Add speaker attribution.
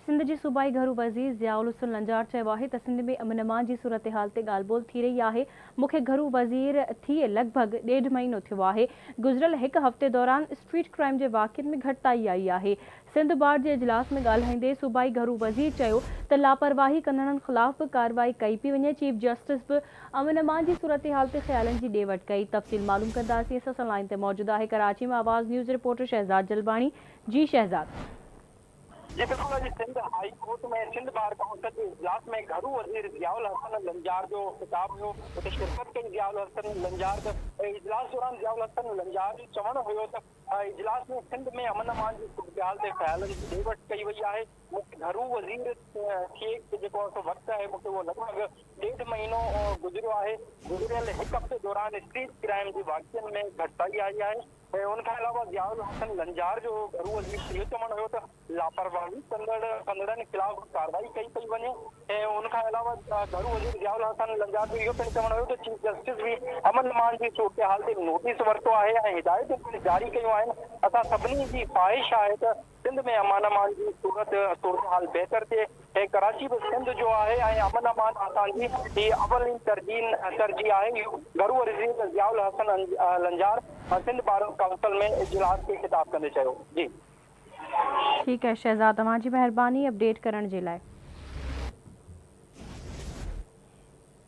Speaker 1: सिंध जी सूबाई घरू वज़ीर ज़ियाउल हुसन लंजार चयो आहे त सिंध में अमन अमान जी सूरत हाल ते ॻाल्हि ॿोल थी रही आहे। मूंखे घरू वज़ीर थिए लॻभॻि 1.5 महीनो थियो आहे। गुज़िरियल हिकु हफ़्ते दौरान स्ट्रीट क्राइम जे वाक़िअनि में घटिताई आई आहे। सिंध बार जे इजलास में ॻाल्हाईंदे सूबाई घरू वज़ीर चयो त लापरवाही कंदड़नि ख़िलाफ़ बि कार्रवाई कई पई वञे। चीफ जस्टिस बि अमन अमान जी सूरत हाल ते ख़्यालनि जी ॾे वठि कई। तफ़सील मालूम कंदासीं। असां सां लाइन ते मौजूदु आहे कराची में आवाज़ न्यूज़ रिपोर्टर शहज़ाद जलबाणी। जी शहज़ाद।
Speaker 2: जी बिल्कुल, अॼु सिंध हाई कोर्ट में सिंध बार काउंसिल जे इजलास में घरू वज़ीर ज़ियाउल हसन लंजार जो ख़िताब हुयो। उते शिरकत कई ज़ियाउल हसन लंजार। इजलास दौरान ज़ियाउल हसन लंजार जो चवणु हुयो त इजलास में सिंध में अमन अमान जी सूरत हाल ते ख़्यालनि जी ॾे वठि कई वई आहे। मूंखे घरू वज़ीर थिए जेको वक़्तु आहे मूंखे उहो लॻभॻि 1.5 महीनो गुज़रियो आहे। गुज़िरियल हिकु हफ़्ते दौरान स्ट्रीट क्राइम जे वाक़िअनि में घटिताई आई आहे। उनखां अलावा ज़ियाउल हसन लंजार जो घरू वज़ीर इहो चवणु हुयो त लापरवाही कंदड़नि ख़िलाफ़ कार्रवाई कई पई वञे। ऐं उनखां अलावा घरू वज़ीर ज़ियाउल हसन लंजार जो इहो पिणु चवणु हुयो त चीफ जस्टिस बि अमन अमान जी सूरत हाल ते नोटिस वरितो आहे ऐं हिदायतूं पिणु जारी कयूं आहिनि। असां सभिनी जी ख़्वाहिश आहे त सिंध में अमन अमान जी सूरत हाल बहितर थिए ऐं कराची बि सिंध जो आहे ऐं अमन अमान असांजी ही अवली तरजीह आहे। घरू वज़ीर ज़ियाउल हसन लंजार सिंध बार काउंसिल में इजलास के खिताब कंदे चयो। जी
Speaker 1: ठीक है शहज़ाद, तव्हांजी महिरबानी अपडेट करण जे लाइ।